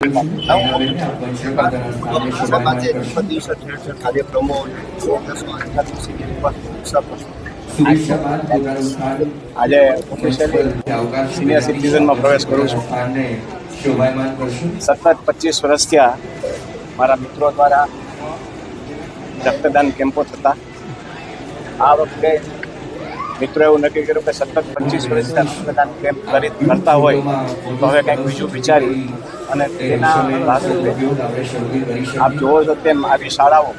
આજે સિનિયર સિટીઝનમાં પ્રવેશ કરું છું. સતત 25 વર્ષ થયા મારા મિત્રો દ્વારા રક્તદાન કેમ્પો થતા. આ વખતે મિત્રો એવું નક્કી કર્યું કે સતત 25 વર્ષથી રક્તદાન કેમ્પ કરતા હોય તો હવે કંઈક બીજું વિચારી અને તેના ભાગરૂપે આપ જોવો છો તેમ આવી શાળાઓ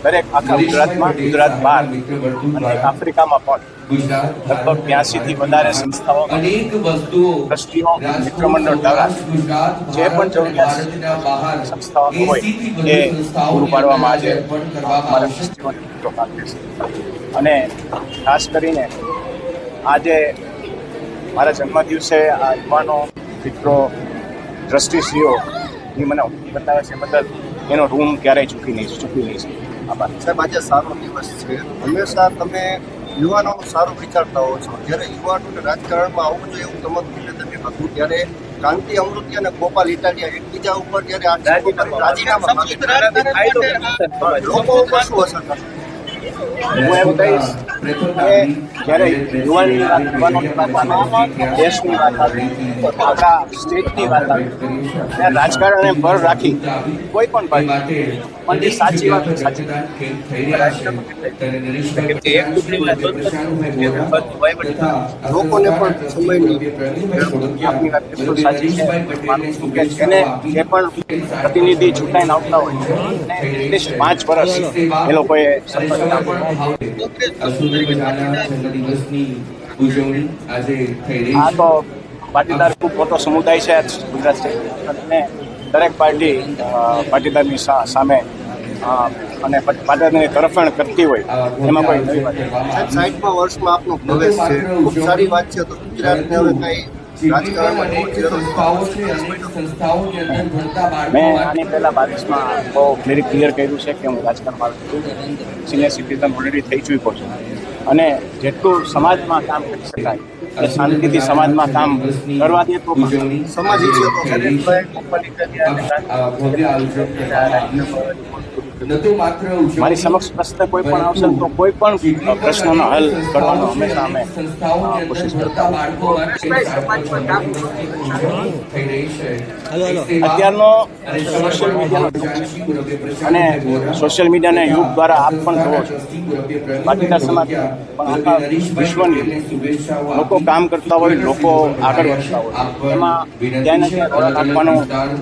દરેક આખા ગુજરાતમાં, ગુજરાત બહાર અને આફ્રિકામાં પણ લગભગ 82થી વધારે સંસ્થાઓ, ટ્રસ્ટીઓ, મિત્રમંડળ દ્વારા જે પણ જરૂરિયાત સંસ્થાઓનું હોય એ પૂરું પાડવામાં આજે અમારા ટ્રસ્ટીઓને મિત્રો પાકે છે. અને ખાસ કરીને આજે મારા જન્મદિવસે આ યુવાનો, મિત્રો, ટ્રસ્ટીશ્રીઓની મને બતાવે છે બદલ એનો રૂમ ક્યારેય ચૂકી નહીં છે. આભાર સાહેબ. આજે સારો દિવસ છે. હંમેશા તમે યુવાનોનું સારું વિચારતા હો છો. જ્યારે યુવાનોને રાજકારણમાં આવવું જોઈએ એવું તમારું નિવેદન હતું, ત્યારે કાંતિ અમૃતિ અને ગોપાલ ઇટાલિયા એકબીજા ઉપર જ્યારે રાજીનામા માંગે લોકો ઉપર શું અસર થશે? હું એમ કહીશ કે જ્યારે યુવાનોની વાત આવે, દેશની વાત આવે, આપણા સ્ટેટની વાત આવે ત્યારે રાજકારણને પર રાખી કોઈ પણ પાર્ટી પણ એ સાચી વાત સાચી લોકોને પણ સમયની આપની વાત બિલકુલ સાચી છે. માનું છું કે જેને જે પણ પ્રતિનિધિ ચૂંટાઈને આવતા હોય અને એટલીસ્ટ 5 વર્ષ એ લોકોએ સતત આ તો પાટીદાર ખૂબ મોટો સમુદાય છે ગુજરાત અને દરેક પાર્ટી પાટીદારની સામે અને પાટીદારની તરફેણ કરતી હોય એમાં કોઈ નવી વાત નથી. 60મા વર્ષમાં આપનો પ્રવેશ છે, ખૂબ સારી વાત છે. તો ગુજરાતને હવે કઈ મેં આની પહેલાં 22માં બહુ વેરી ક્લિયર કર્યું છે કે હું રાજકારણમાં સિનિયર સિટીઝન ઓલરેડી થઈ ચૂક્યો છું અને જેટલું સમાજમાં કામ કરી શકાય એ શાંતિથી સમાજમાં કામ કરવા દે તો સમાજ મારી સમક્ષ પ્રશ્ન કોઈ પણ આવશે તો કોઈ પણ પ્રશ્નોનો હલ કરવાનો હંમેશા અમે કોશિશ કરતા. અત્યારનો સોશિયલ મીડિયાનો અને સોશિયલ મીડિયાના યુગ દ્વારા આપ પણ જુઓ છો પાટીદાર સમાજ પણ આખા વિશ્વની લોકો કામ કરતા હોય, લોકો આગળ વધતા હોય એમાં ક્યાંય ને ક્યાંય ઓળખ આપવાનો